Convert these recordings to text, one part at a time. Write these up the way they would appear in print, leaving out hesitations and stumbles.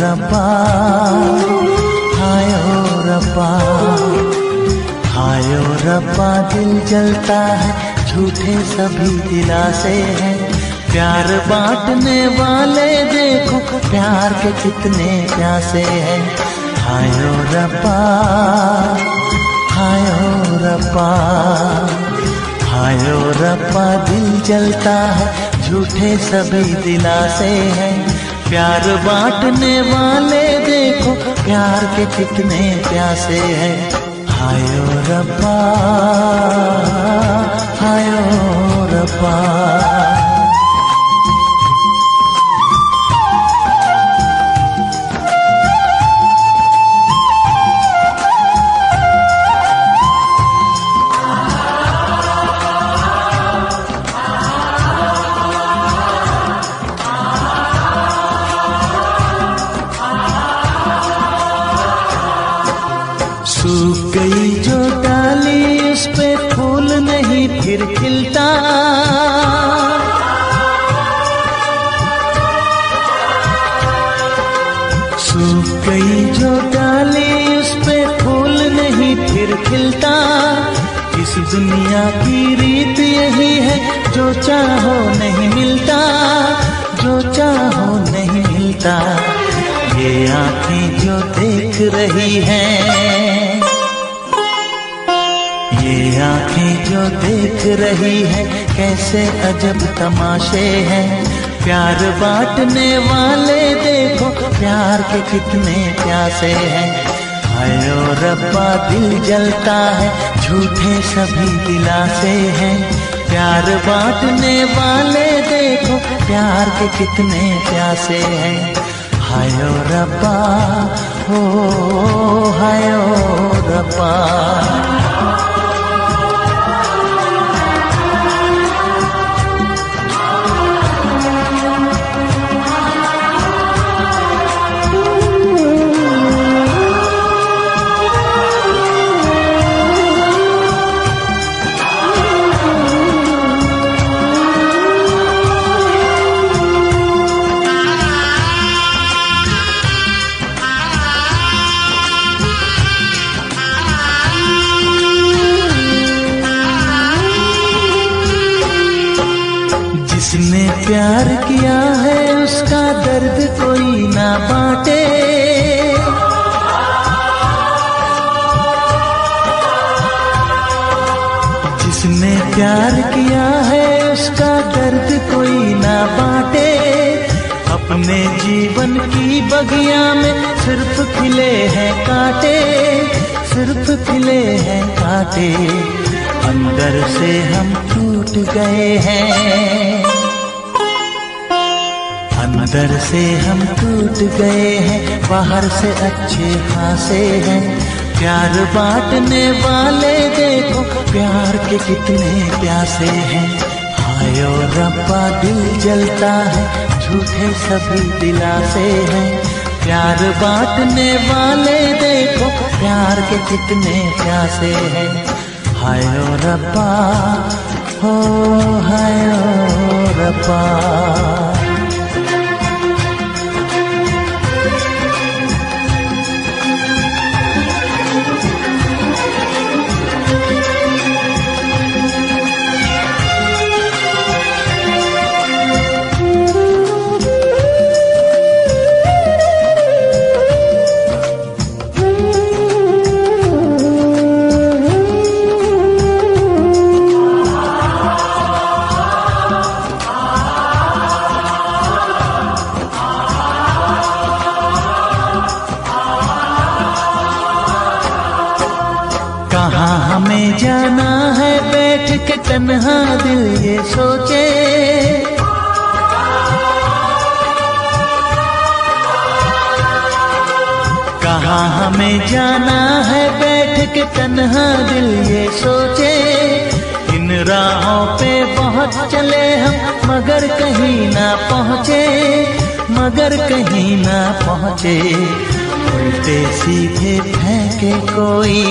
रब्बा, हायो रब्बा, हायो रब्बा। दिल जलता है, झूठे सभी दिलासे हैं। प्यार बांटने वाले देखो, प्यार के कितने प्यासे हैं। हायो रब्बा, हायो रब्बा, हायो रब्बा। दिल जलता है, झूठे सभी दिलासे हैं। प्यार बांटने वाले देखो, प्यार के कितने प्यासे हैं। हायो रब्बा, हायो रब्बा। सूख गई जो डाली, उस पे फूल नहीं फिर खिलता। सूख गई जो डाली, उस पे फूल नहीं फिर खिलता। इस दुनिया की रीत यही है, जो चाहो नहीं मिलता, जो चाहो नहीं मिलता। ये आँखें जो देख रही हैं, ये आँखें जो देख रही है, कैसे अजब तमाशे हैं। प्यार बांटने वाले देखो, प्यार के कितने प्यासे हैं। हायो रब्बा, दिल जलता है, झूठे सभी दिलासे हैं। प्यार बांटने वाले देखो, प्यार के कितने प्यासे हैं। हायो रब्बा, हो हायो रब्बा। जिसने प्यार किया है, उसका दर्द कोई ना बांटे। जिसने प्यार किया है, उसका दर्द कोई ना बांटे। अपने जीवन की बगिया में सिर्फ खिले हैं कांटे, सिर्फ खिले हैं कांटे। अंदर से हम टूट गए हैं, अंदर से हम टूट गए हैं। बाहर से अच्छे खासे हैं। प्यार बांटने वाले देखो, प्यार के कितने प्यासे हैं। हायो रब्बा, दिल जलता है, झूठे सभी दिलासे हैं। प्यार बांटने वाले देखो, प्यार के कितने प्यासे हैं। हायो रब्बा, हो हायो रब्बा। कहाँ हमें जाना है, बैठ के तन्हा दिल ये सोचे। कहाँ हमें जाना है, बैठ के तन्हा दिल ये सोचे। इन राहों पे बहुत चले हम, मगर कहीं ना पहुँचे, मगर कहीं ना पहुँचे। उल्टे सीधे फेंके कोई,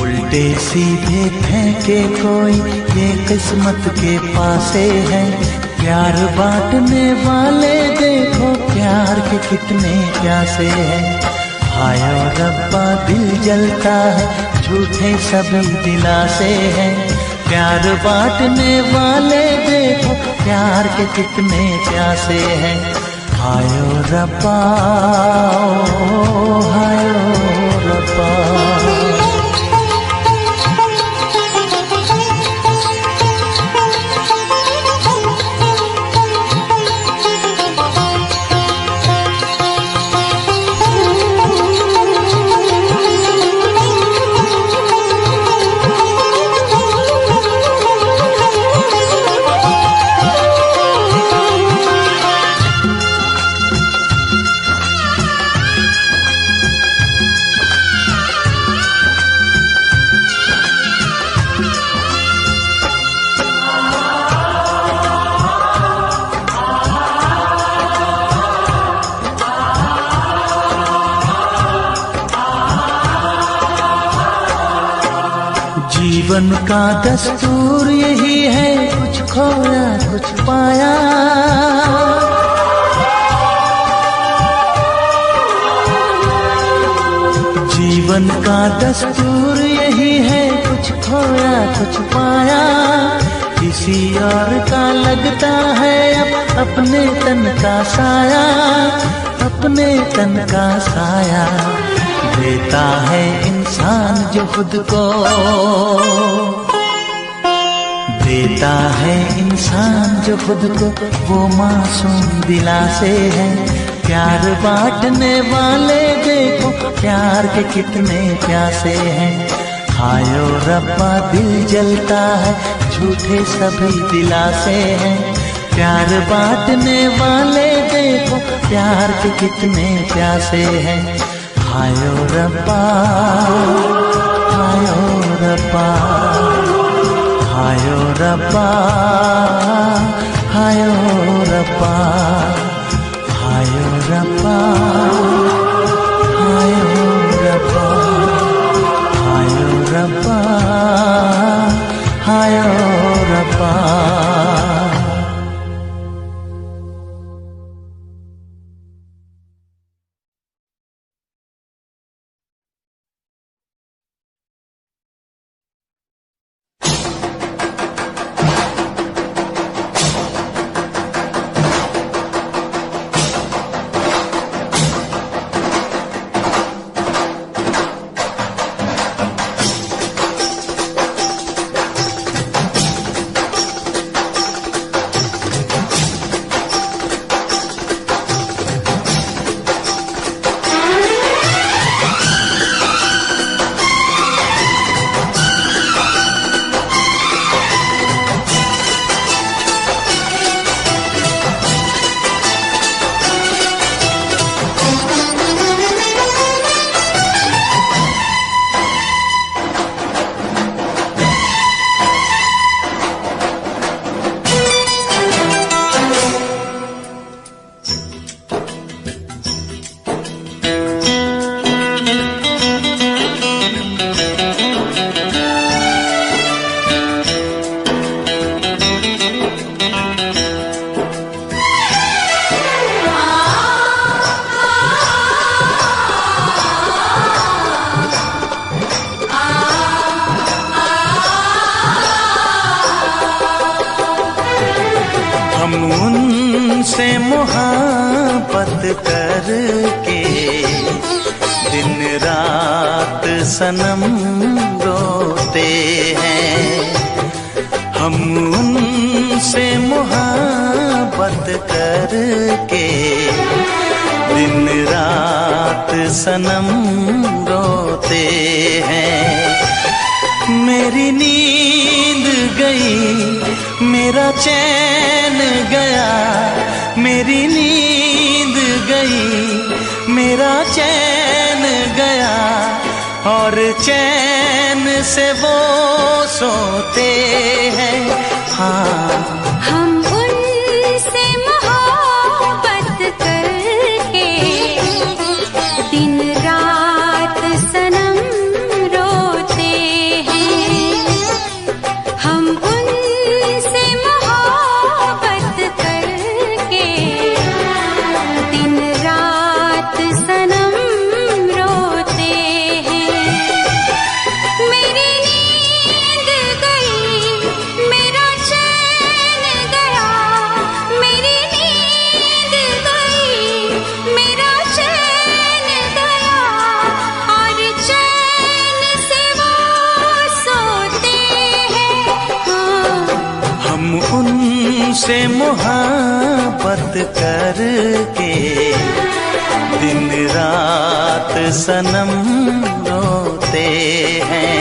उल्टे सीधे फेंके कोई, ये किस्मत के पासे है। प्यार बांटने वाले देखो प्यार के कितने प्यासे हैं। हाय ओ रब्बा दिल जलता है, झूठे सभी दिलासे हैं। प्यार बांटने वाले देखो प्यार के कितने प्यासे हैं। हाय ओ रब्बा, हाय ओ रब्बा। जीवन का दस्तूर यही है, कुछ खोया कुछ पाया। जीवन का दस्तूर यही है, कुछ खोया कुछ पाया। किसी और का लगता है अब अपने तन का साया, अपने तन का साया। देता है इंसान जो खुद को, देता है इंसान जो खुद को, वो मासूम दिलासे है। प्यार बांटने वाले देखो प्यार के कितने प्यासे हैं। हाय ओ रब्बा दिल जलता है, झूठे सभी दिलासे हैं। प्यार बांटने वाले देखो प्यार के कितने प्यासे हैं। हाय ओ रब्बा, हाय ओ रब्बा, हाय ओ रब्बा, हाय ओ रब्बा, हाय ओ रब्बा, हाय ओ रब्बा, हाय ओ रब्बा, हाय ओ रब्बा। उनसे मोहब्बत करके दिन रात सनम रोते हैं। हम उनसे मोहब्बत करके दिन रात सनम रोते हैं। मेरी नींद गई, मेरा चैन गया, मेरी नींद गई, मेरा चैन गया, और चैन से वो सोते हैं। हाँ, हम उनसे मोहब्बत करके दिन रात सनम रोते हैं। हम उनसे मोहब्बत तुझसे मोहब्बत करके दिन रात सनम रोते हैं।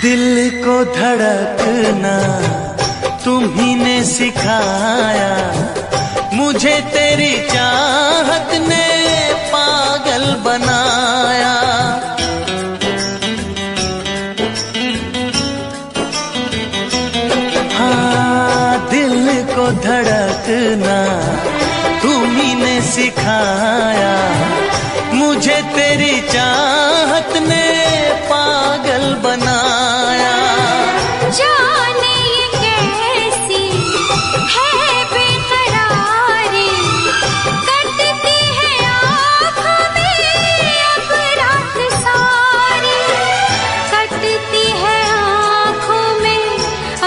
दिल को धड़कना तुम्ही ने सिखाया, मुझे तेरी चाहत ने पागल बनाया। हाँ, दिल को धड़कना तुम्ही ने सिखाया, मुझे तेरी चाहत ने पागल बनाया। जाने ये कैसी है बेकरारी, कटती है आँखों में अब रात सारी, कटती है आँखों में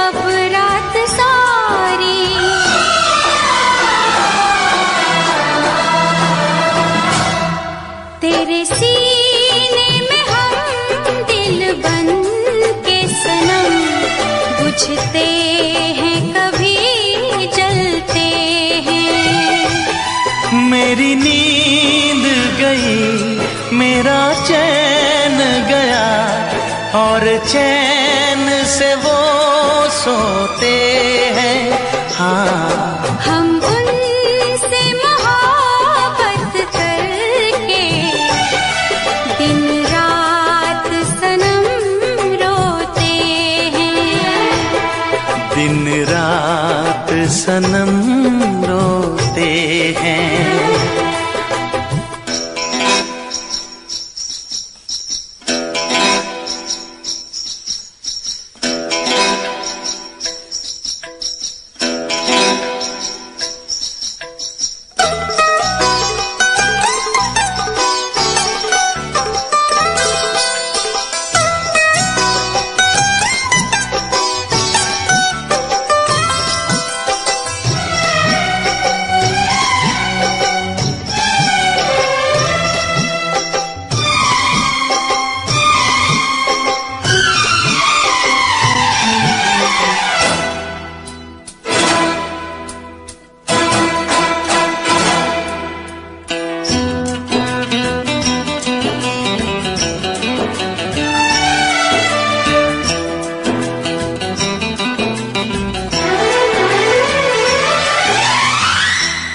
अब रात सारी। तेरे सीने में हम दिल बन के सनम, बुझते हैं कभी जलते हैं। मेरी नींद गई, मेरा चैन गया, और चैन से वो सोते हैं। हाँ, हम उनसे मोहब्बत करके दिन रात सनम रोते हैं। दिन रात सनम रोते हैं।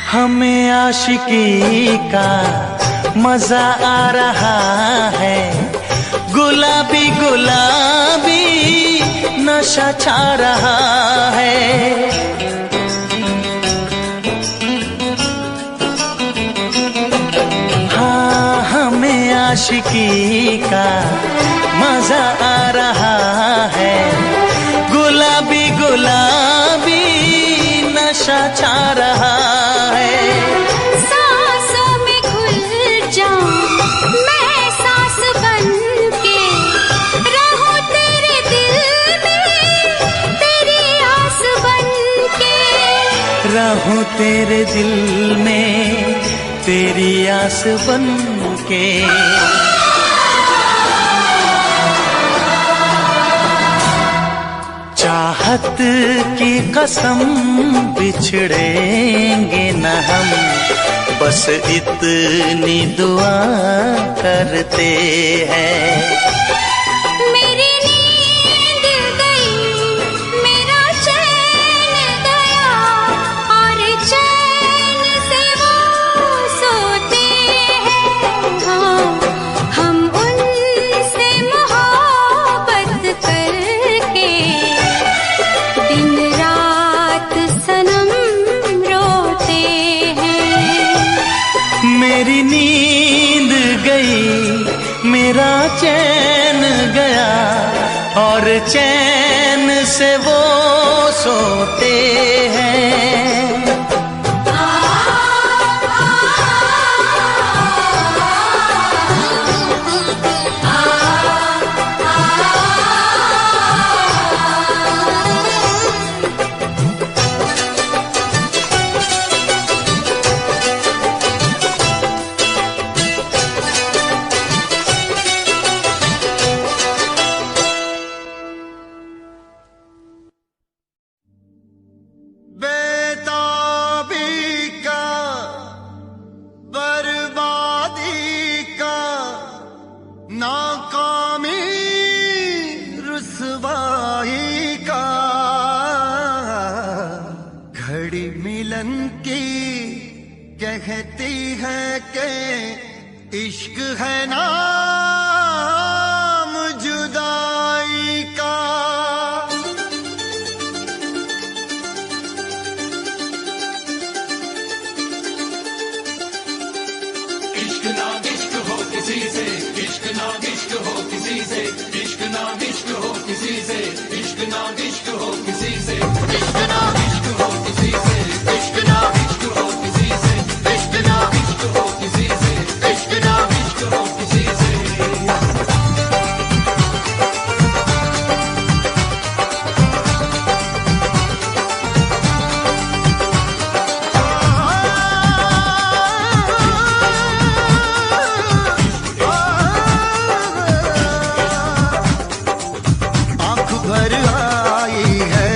हमें आशिकी का मजा आ रहा है, गुलाबी गुलाबी नशा छा रहा है। हाँ, हमें आशिकी का मजा आ रहा है, गुलाबी गुलाबी नशा छा रहा है। सांसों में घुल जाऊं मैं सांस बन के, रहूं तेरे दिल में तेरी आस बन के। रहूं तेरे दिल में तेरी आस बन के। चाहत की कसम बिछड़ेंगे न हम, बस इतनी दुआ करते हैं। मेरी नींद गई, चैन से वो सोते हैं। कहती है कि इश्क है नाम जुदाई का। इश्क ना इश्क हो किसी से, इश्क ना इश्क हो किसी से, इश्क ना इश्क हो किसी से, इश्क ना इश्क हो किसी से, इश्क ना इश्क हो किसी से, इश्क ना इश्क हो किसी से, इश्क ना इश्क हो किसी से, इश्क ना इश्क हो किसी से। आँख भर आई है,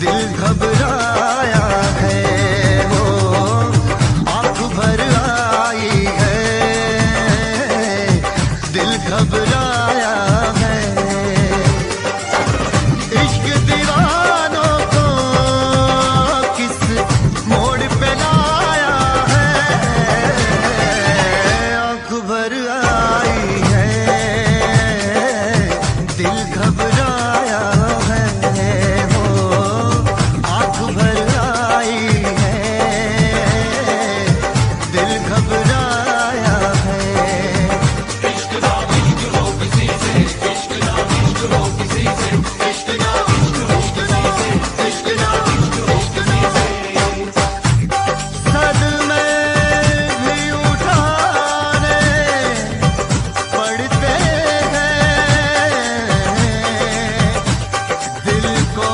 दिल घबराया है, वो आँख भर आई है, दिल घबराया है। इश्क दीवानों को किस मोड़ पे लाया है, आँख भर आई है, दिल घबराया है, वो आँख भर आई है, दिल घबराया है। इश्क ना इश्क हो किसी से, इश्क ना इश्क हो किसी से, इश्क ना इश्क हो किसी से, इश्क ना इश्क हो किसी से। सदमे भी उठाने पड़ते हैं, दिल को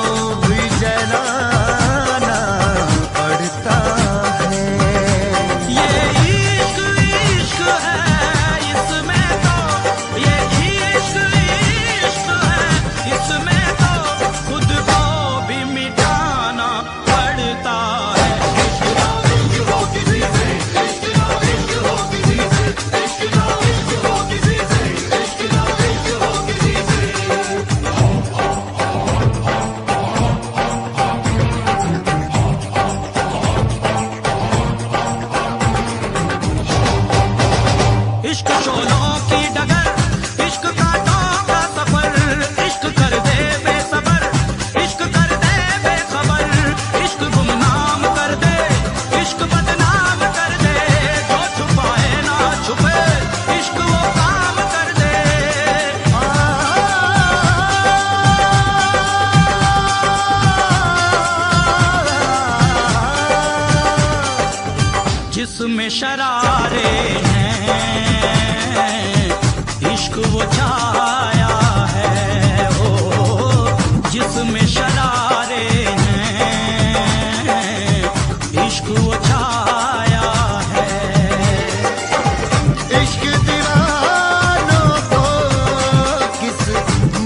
भी जलाना पड़ता है। ये इश्क इश्क है, इसमें तो ये इश्क इश्क है, इसमें तो खुद को भी मिटाना पड़ता है। इश्क ना इश्क हो किसी से, इश्क ना इश्क हो किसी से, इश्क ना इश्क हो किसी से, इश्क ना इश्क हो किसी से। इश्क शोलों की डगर, इश्क कांटों का सफर, इश्क कर दे बेसबर, इश्क कर दे बेखबर, इश्क गुमनाम कर दे, इश्क बदनाम कर दे, जो छुपाए ना छुपे, इश्क वो काम कर दे। जिसमें शरारे हैं, इश्क वो छाया है, ओ जिसमें शरारे हैं, इश्क वो छाया है। इश्क दीवानों को किस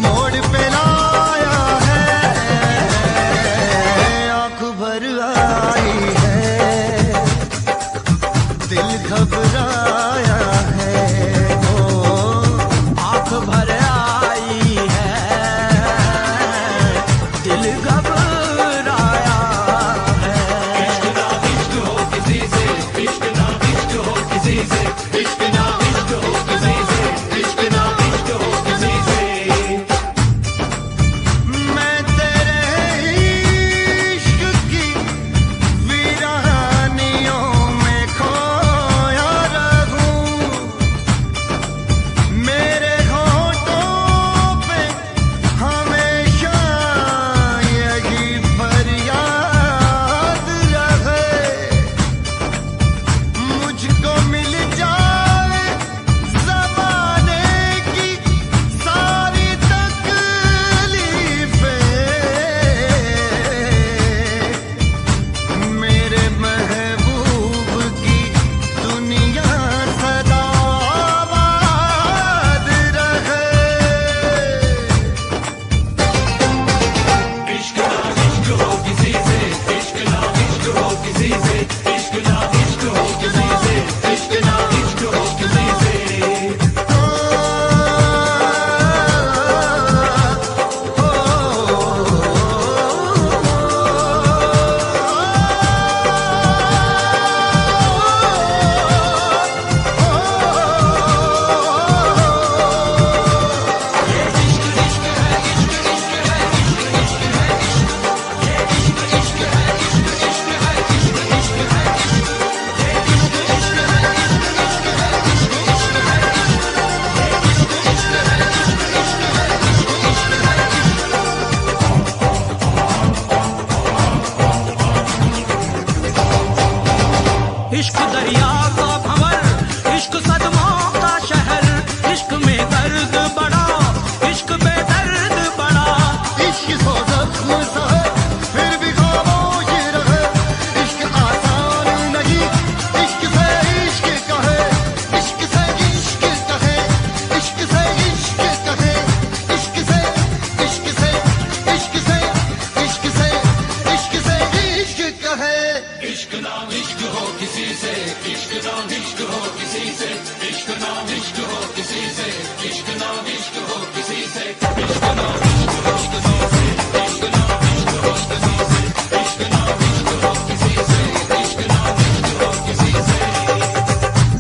मोड़ पे लाया है, आँख भर आई है, दिल घबराया है, वो आँख भर आई है, दिल घबराया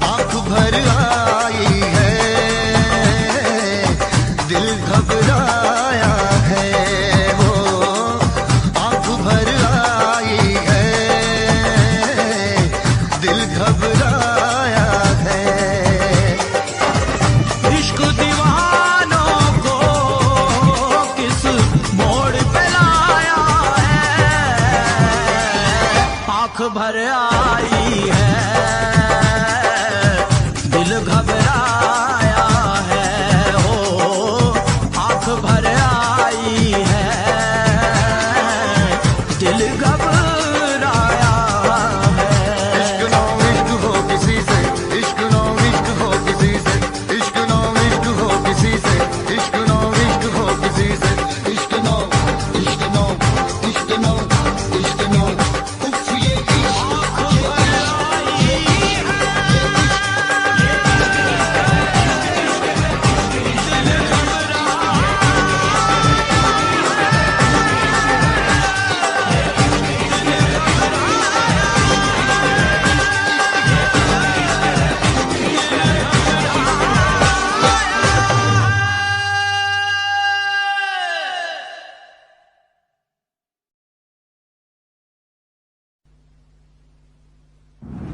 आँख भर आई है, दिल घबराया है वो, आँख भर आई है, दिल घबराया है। इश्क दीवानों को किस मोड़ पे लाया है, आंख भर आई है, दिल घबराया है, हो आंख भर आई है, दिल घबराया है। इश्क नो इश्क हो किसी से, इश्क नो इश्क हो किसी से, इश्क नो इश्क हो किसी से, इश्क नो इश्क हो किसी से, इश्क नो इश्क नो इश्क नो इश्क नो उफ ये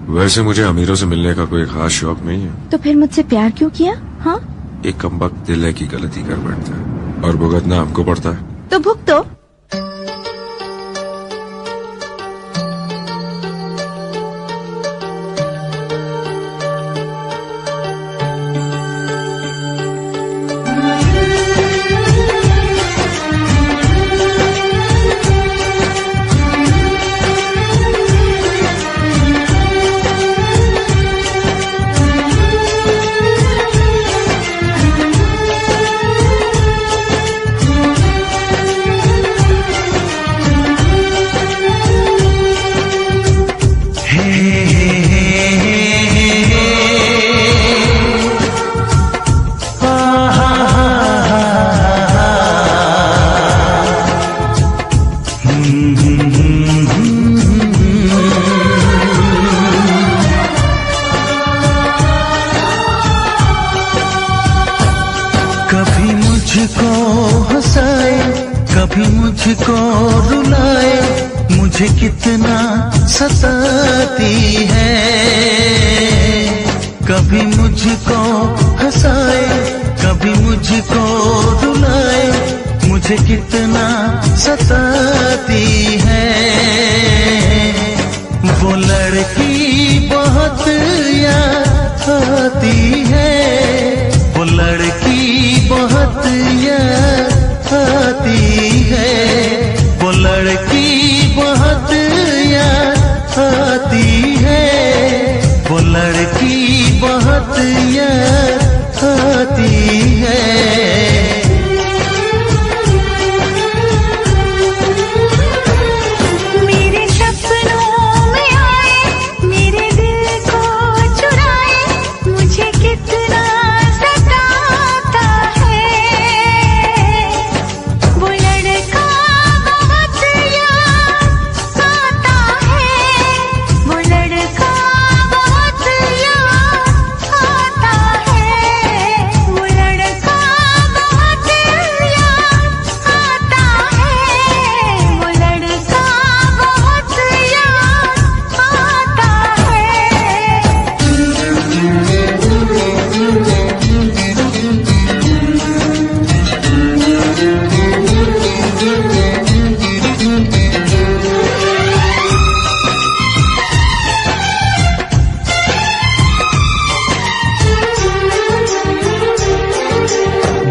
वैसे मुझे अमीरों से मिलने का कोई खास शौक नहीं है। तो फिर मुझसे प्यार क्यों किया? हाँ, एक कमबख्त दिल है की गलती कर बैठता है और भुगतना हमको पड़ता है। तो भुगतो। कभी मुझको हंसाए, कभी मुझको रुलाए, मुझे कितना सताती है। कभी मुझको हंसाए, कभी मुझको रुलाए, मुझे कितना सताती है। वो लड़की बहुत याद आती है, वो लड़की बहुत याद आती है, वो लड़की बहुत याद आती है, वो लड़की बहुत याद आती है। मेरे सपनों में आए, मेरे दिल को चुराए, मुझे कितना सताता है। वो लड़का बहुत याद आता है, वो लड़का बहुत याद आता है, वो लड़का बहुत याद आता है, वो लड़का बहुत याद आता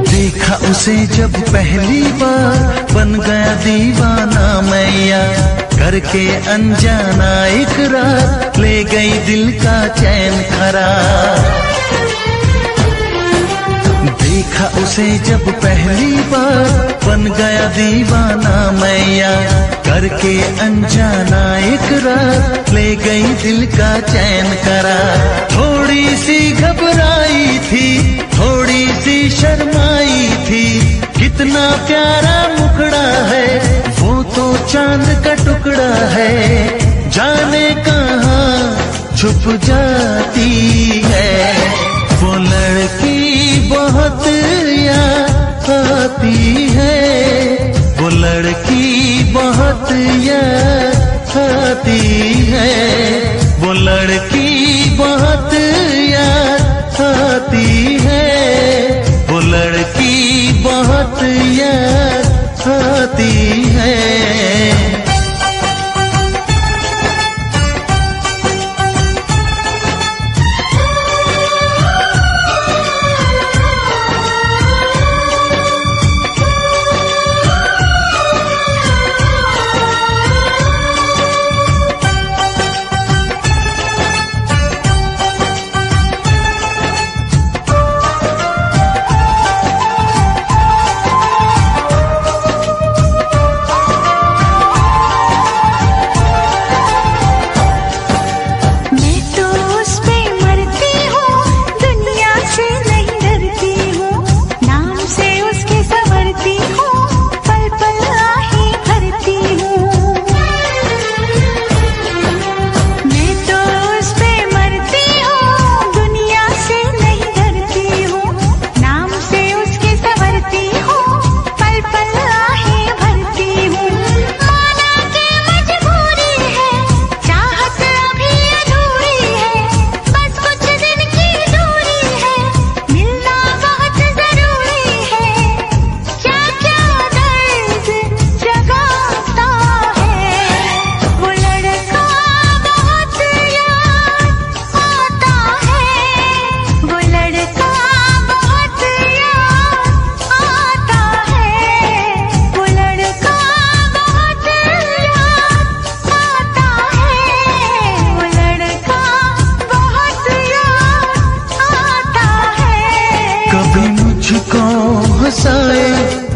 देखा उसे जब पहली बार, बन गया दीवाना मैया, करके अनजाना इकरार, ले गई दिल का चैन करार। देखा उसे जब पहली बार बन गया दीवाना मैया, करके अनजाना इकरार ले गई दिल का चैन करार। थोड़ी सी घबराई थी, थोड़ी सी शर्माई थी, कितना प्यारा मुखड़ा है वो तो चांद का टुकड़ा है, जाने कहाँ छुप जाती है। वो लड़की बहुत याद आती है, वो लड़की बहुत याद आती है, वो लड़की बहुत याद आती है, वो लड़की बहुत याद आती है।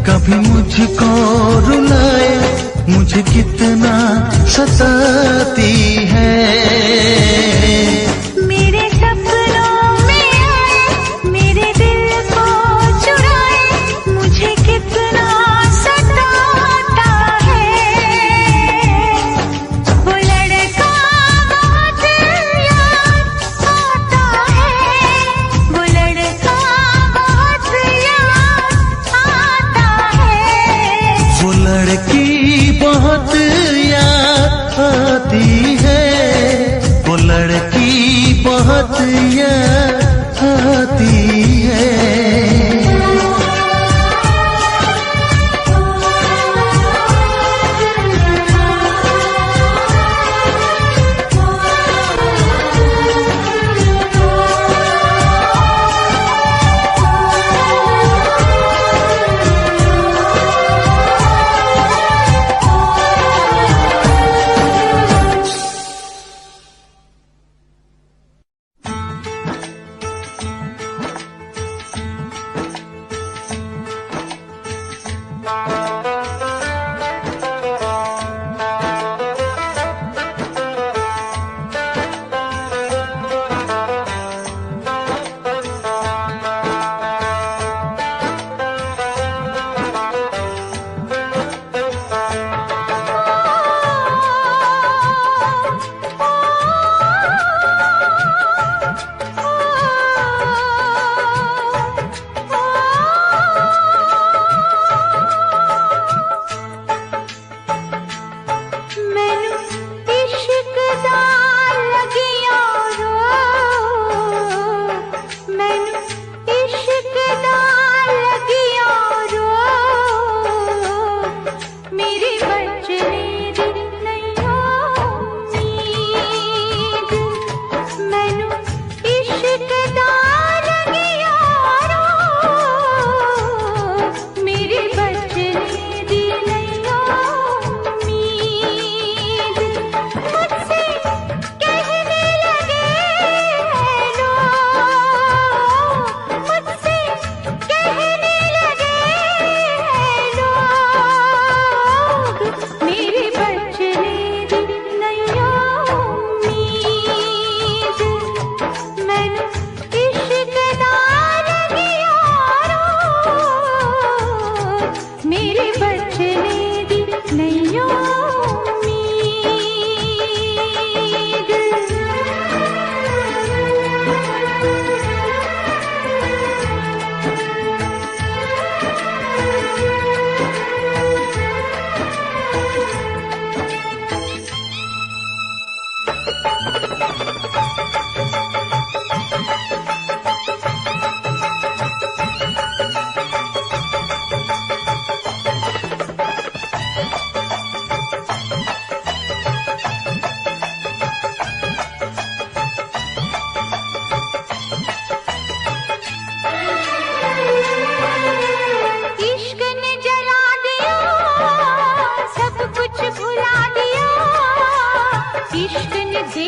कभी मुझको रुलाए, मुझे कितना सताती है। मेरे सपनों में आए, मेरे दिल को चुराए, मुझे कितना सताता है। वो लड़का बहुत याद आता है, वो लड़का बहुत याद आता है। वो लड़की बहुत याद आती है,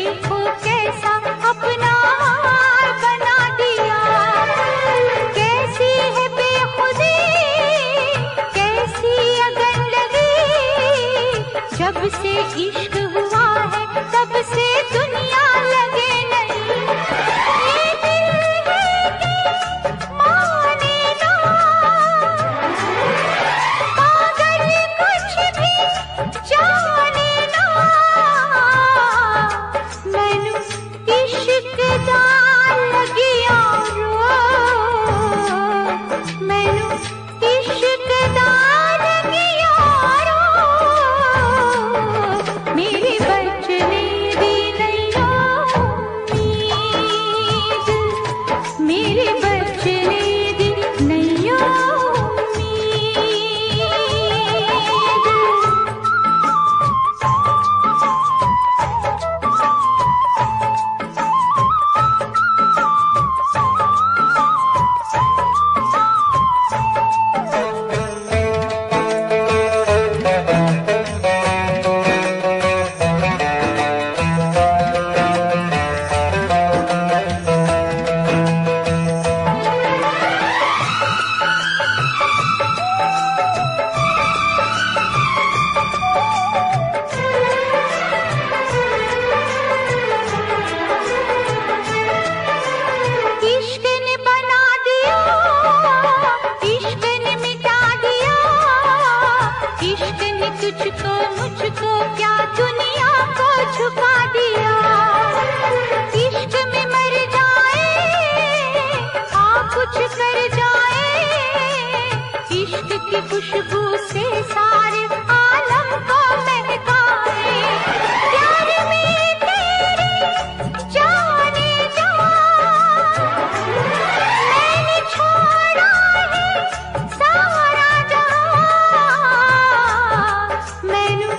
देखो कैसा अपना हाल बना दिया। कैसी है बेखुदी, कैसी अगन लगी। जब से इश्क हुआ है तब से दुनिया लगे नहीं। ये दिल है कि माने ना, पागल कुछ भी जाने ना। मैनू इश्क दा लगिया रो, मैनू इश्क दा लगिया रो। मेरे बचने दी नैया उम्मीद, मेरे बचने दी नैया उम्मीद। इश्क ने बना दिया, इश्क ने मिटा दिया। इश्क ने तुझको मुझको क्या दुनिया को झुका दिया। इश्क में मर जाए आ कुछ कर जाए। इश्क की खुशबू से सारे आलम को महकाए। प्यार में तेरे जाने जा, मैंने छोड़ा है सारा जहां। मैनू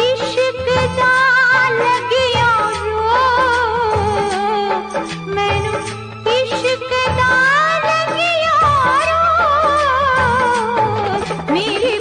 इश्क दा लगिया रो, मैनू इश्क दा लगिया रो। मेरे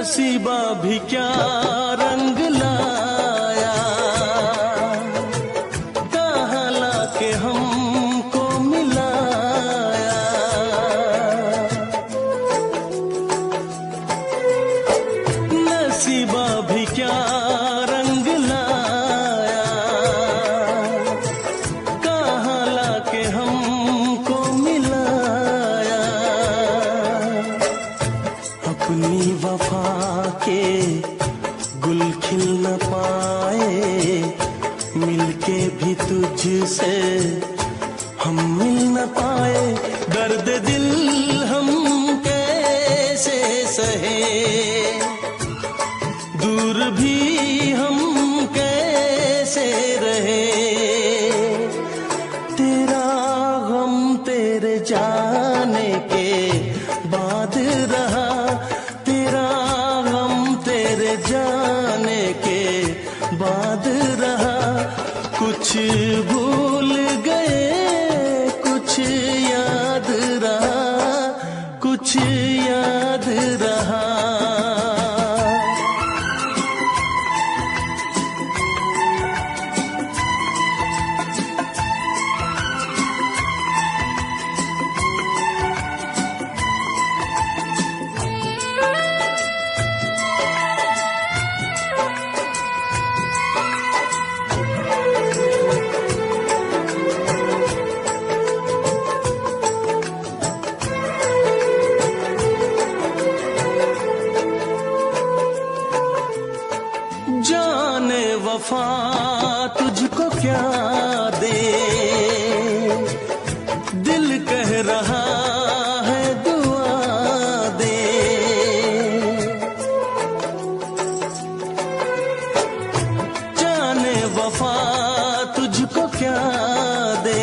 नसीबा भी क्या रंग लाया, कहाँ लाके हमको मिलाया। नसीबा भी क्या रंग लाया, तुझसे हम मिल न पाए, दर्द दिल हम कैसे सहे, दूर भी हम कैसे रहे। तेरा गम तेरे जाने के बाद रहा, तेरा गम तेरे जाने के बाद रहा। कुछ भूल गए कुछ याद रहा, कुछ याद रहा। जाने वफा तुझको क्या दे, दिल कह रहा है दुआ दे। जाने वफा तुझको क्या दे,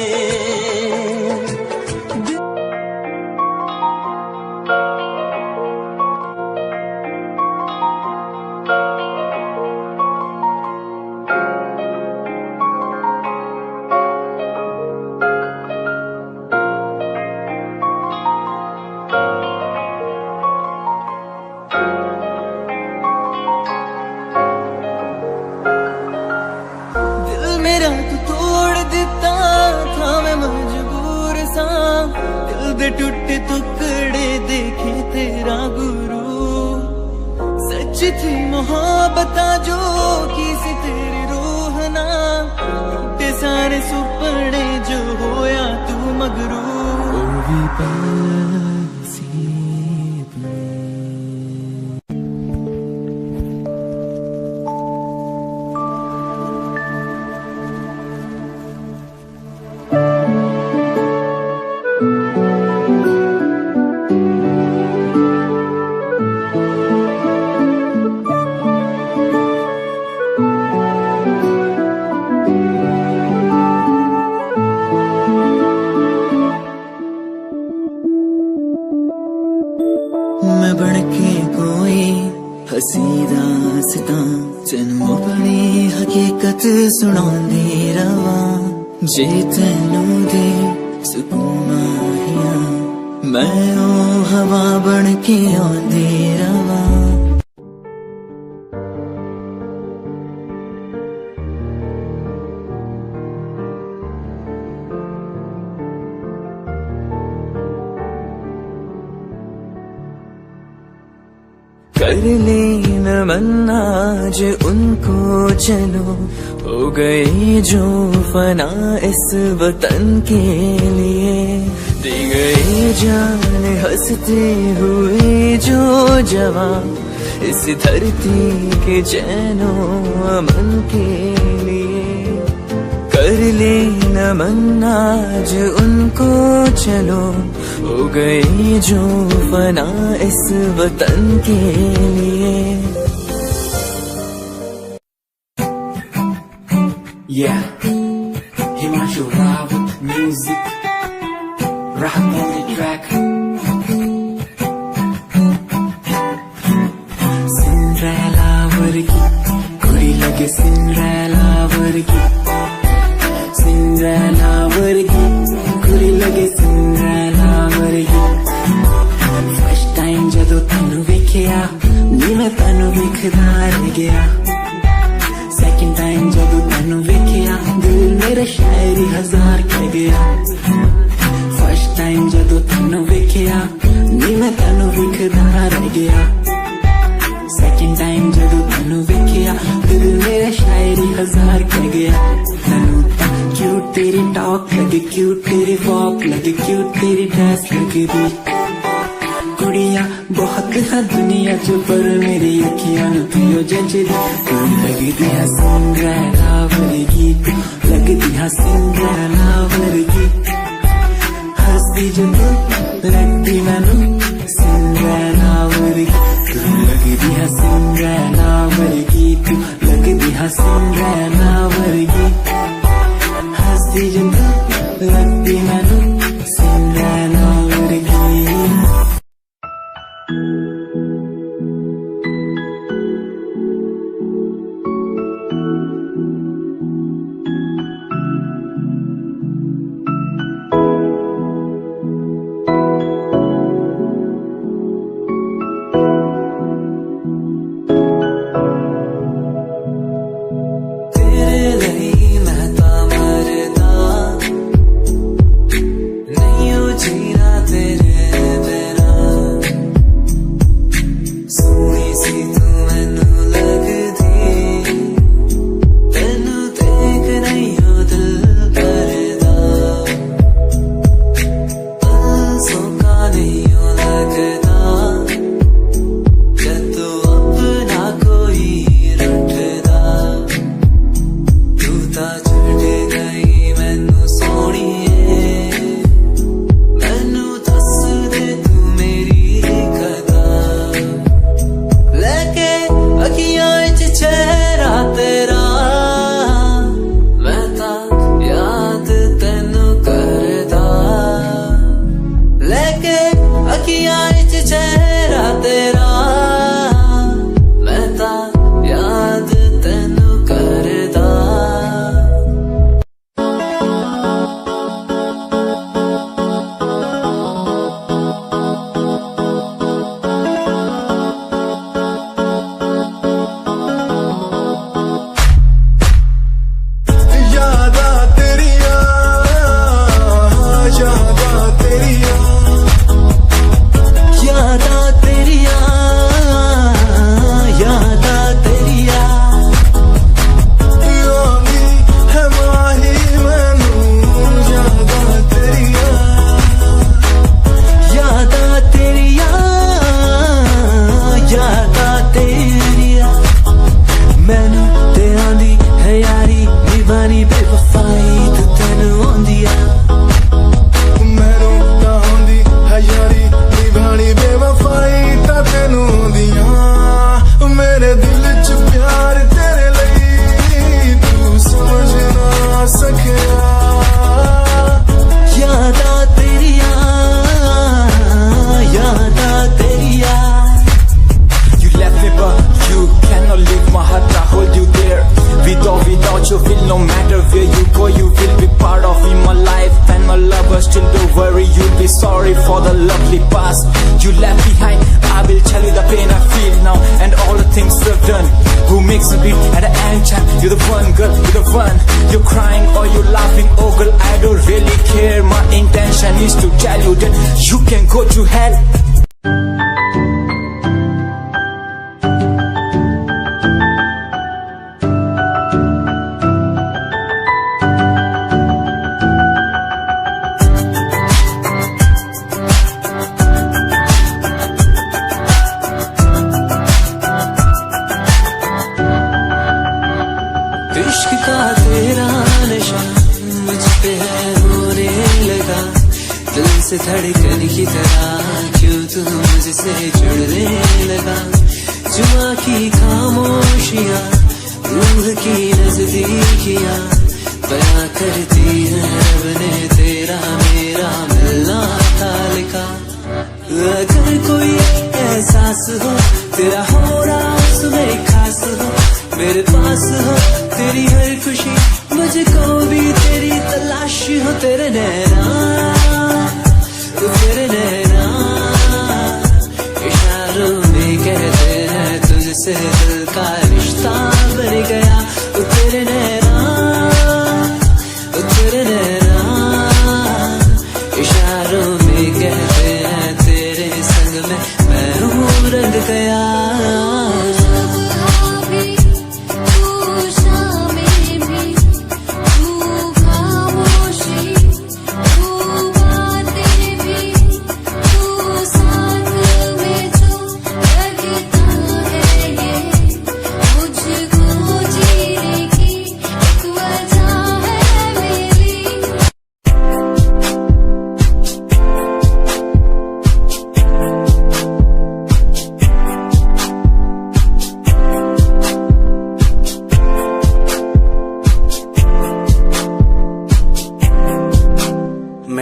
मेरा तू तोड़ दिता था, मैं मजबूर सा दिल दे टूटे टुकड़े देखे तेरा गुरु। सच थी मोहब्बत जो किसी तेरी रूह ना, टूटे सारे सुपने जो होया तू मगरू। मैं बनके कोई हसी दास्तां तेनू अपनी हकीकत सुनांदी रवा। जे तेनू दे सुकून माहिया, मैं ओ हवा बनके आंदी रवा। कर ले नमन आज उनको चलो, हो गए जो फना इस वतन के लिए। दे गए जान हंसते हुए जो जवान, इस धरती के चैनो अमन के लिए। कर ले नमन आज उनको चलो, हो गए जो फना इस वतन के लिए। Yeah, Himanshu Rao with music, rap on the track. Cinderella वर्गी कोई लगे, Cinderella वर्गी, Cinderella वर्गी कोई लगे, Cinderella वर्गी। First time जदों तैनू वेखिया, नी मैं तैनू वेखदा रह गया। Second time जदों तैनू वेखिया, दिल मेरा शायरी हजार कह गया। First time जदों तैनू वेखिया, नी मैं तैनू वेखदा रह गया। Second time जदों तैनू वेखिया, दिल मेरा शायरी हजार कह गया। तैनू तां क्यूट तेरी टॉक लगे, क्यूट तेरी वॉक लगे, क्यूट तेरी ड्रेस लगे दी। कुड़ियां बहुत है दुनिया च, पर मेरी अखियां नू तू जचदी। कोई लगदी है सिंड्रेला वर्गी, लग लगती हाँ सिंड्रेला वर्गी हंसदी जो तू लगती मैनू सिंड्रेला वर्गी तू लगती हाँ सिंड्रेला वर्गी तू लगती हाँ सिंड्रेला वर्गी हंसदी जो तू लगती मैनू सिंड्रेला वर्गी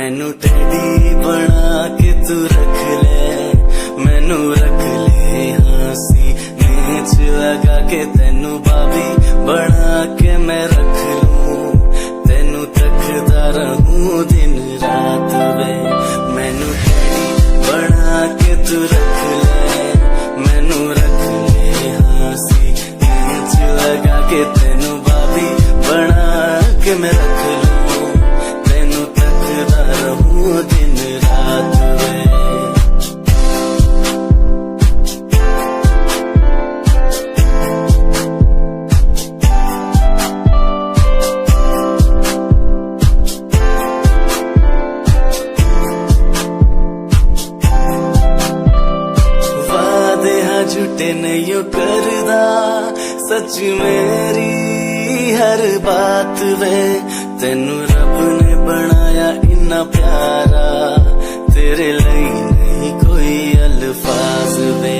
मैनू टेडी बना के तू रख ले, मैनू रख ले हंसी नीच लगा के, तेनू बाबी बना के मैं रख लूं, तेनू तकदा रहूं दिन रात वे। मैनू टेडी बना के तू रख ले, मैनू रख ले हंसी नीच लगा के, तेनू बाबी बना के मैं रख लूं, तेनू तकदा रहूं दिन रात वे। झूठे नहीं करदा सच मेरी हर बात वे, तेनू रब ने बनाया इन्ना प्यारा, तेरे लिए नहीं कोई अल्फाज वे।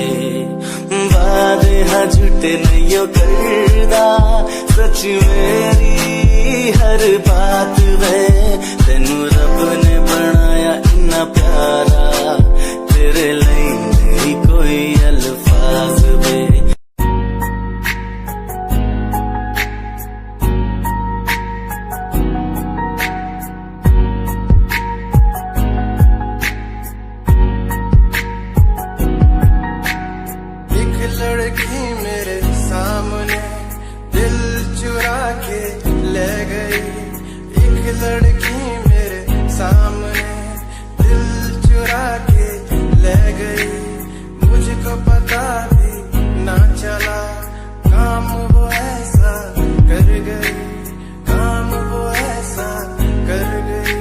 वादे हाँ झूठे नहीं करदा सच मेरी हर बात वे, तेनू रब ने बनाया इन्ना प्यारा, तेरे लिए नहीं कोई अल्फाज वे। एक लड़की मेरे सामने दिल चुरा के ले गई, एक लड़की मेरे सामने दिल चुरा के ले गई, मुझको पता भी ना चला काम वो ऐसा कर गई, काम वो ऐसा कर गई।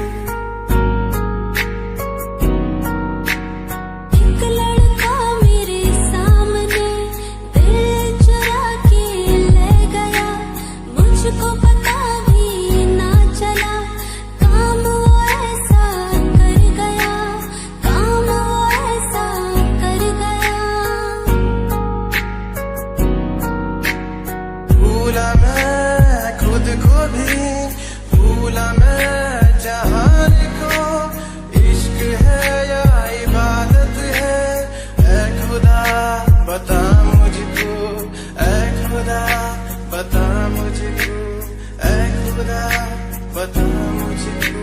एक लड़का मेरे सामने दिल चुरा के ले गया, मुझको पता भी ना चला काम वो ऐसा कर गया, काम वो ऐसा कर गया। भूला मैं खुद को भी, भूला मैं जहान को, इश्क है या इबादत है, ऐ खुदा बता मुझको, ऐ खुदा बता मुझको, ऐ खुदा बता मुझको।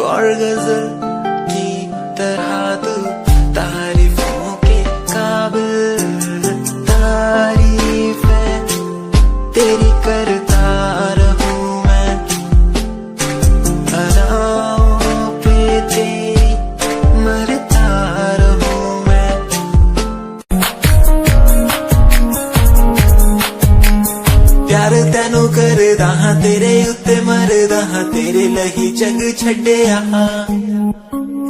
और गजल की तरह तू तारीफों के काबिल, तारीफें तेरी करता रहूं मैं, अदाओं पे तेरी मरता रहूं मैं। प्यार तैनू करदा हां तेरे उत्ते मरदा हां, तेरे लही जग छड्डिया।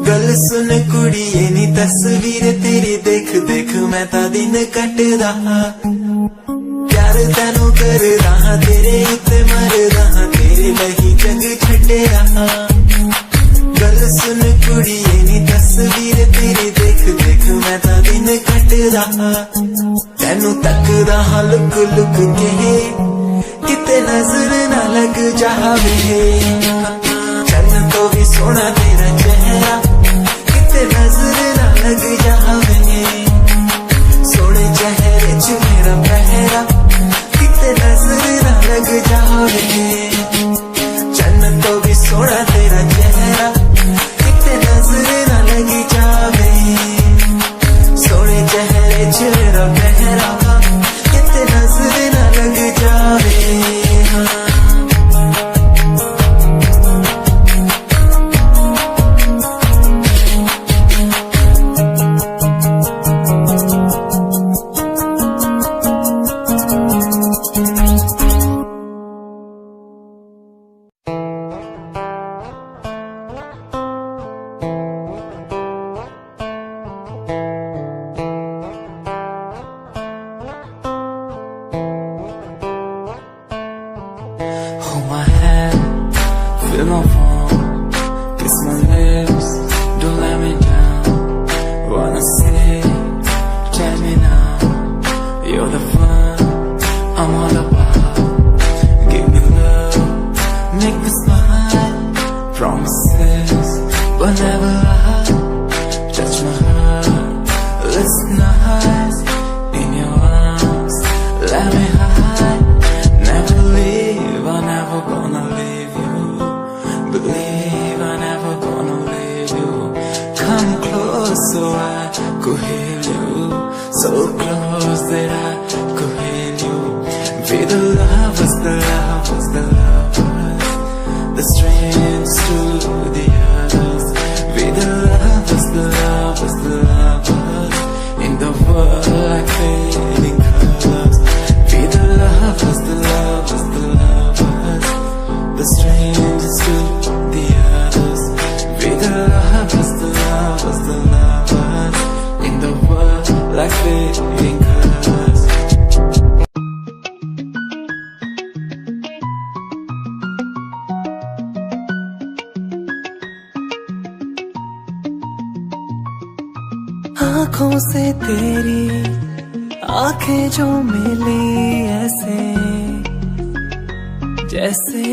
गल सुन कुड़िए नी तस्वीर तेरी देख देख मैं ता दिन कटदा हां। प्यार तैनू करदा हां तेरे उत्ते मरदा हां, तेरे लही जग छड्डिया। गल सुन कुड़िए नी तस्वीर तेरी देख देख मैं ता दिन कटदा हां। तैनू तकदा हां लुक लुक के किते नजर न लग जावे, चन्न तो भी सोना तेरा चेहरा, किते नजर न लग जावे, सोने चेहरे च मेरा पहरा, किते नजर न लग जावे, चन्न तो भी सोना तेरा चेहरा, किते नजर न लग जावे, सोने चेहरे च मेरा पहरा, किते नजर न लग जावे। Hold my hand, feel my palm, kiss my lips, don't let me down. Wanna say, tell me now, you're the fun I'm all about. Give me love, make me smile, promises will never lie. Touch my heart, listen nice, in your arms, let me hide. Never leave, I'm never gonna leave you. Believe I'm never gonna leave you. Come close so I could heal you. So close that I could heal you. Be the lovers, the lovers, the lovers, the strangers to the others. Be the lovers, the lovers, the lovers, in the world like fading colors. Be the lovers, the lovers, the lovers, the strangers to the others. Be the lovers, the lovers, the lovers, in the world like fading colors. आँखों से तेरी आंखें जो मिली ऐसे जैसे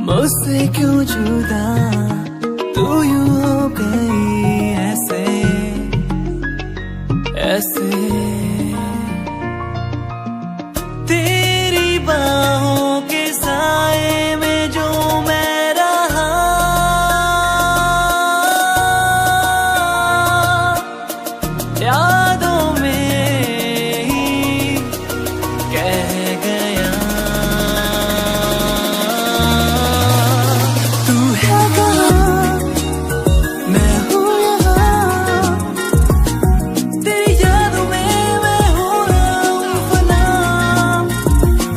मुझसे क्यों जुदा तू यूं हो गई ऐसे ऐसे तेरी बाहों के साए में जो मैं रहा यादों में ही कह गया तू है कहाँ मैं हूँ यहाँ तेरी यादों में मैं हो रहा हूँ फना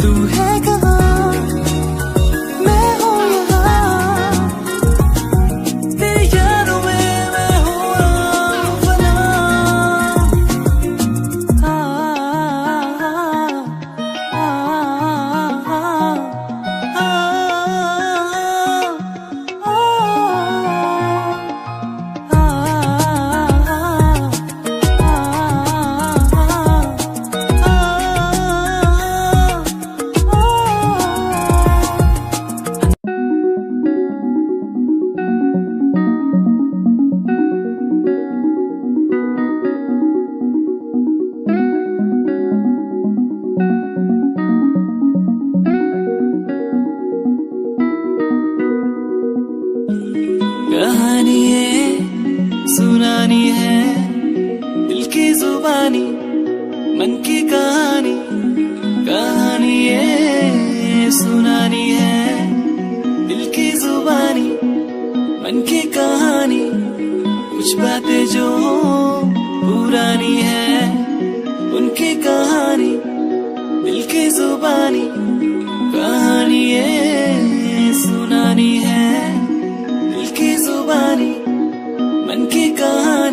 तू है कहाँ मैं हूँ यहाँ तेरी यादों में मैं हो रहा हूँ फना कहानी है सुनानी है दिल की जुबानी मन की कहानी कहानी है सुनानी है दिल की जुबानी मन की कहानी कुछ बातें जो पुरानी है उनकी कहानी दिल की जुबानी कहानी है सुनानी है दिल की जुबानी मन की कहानी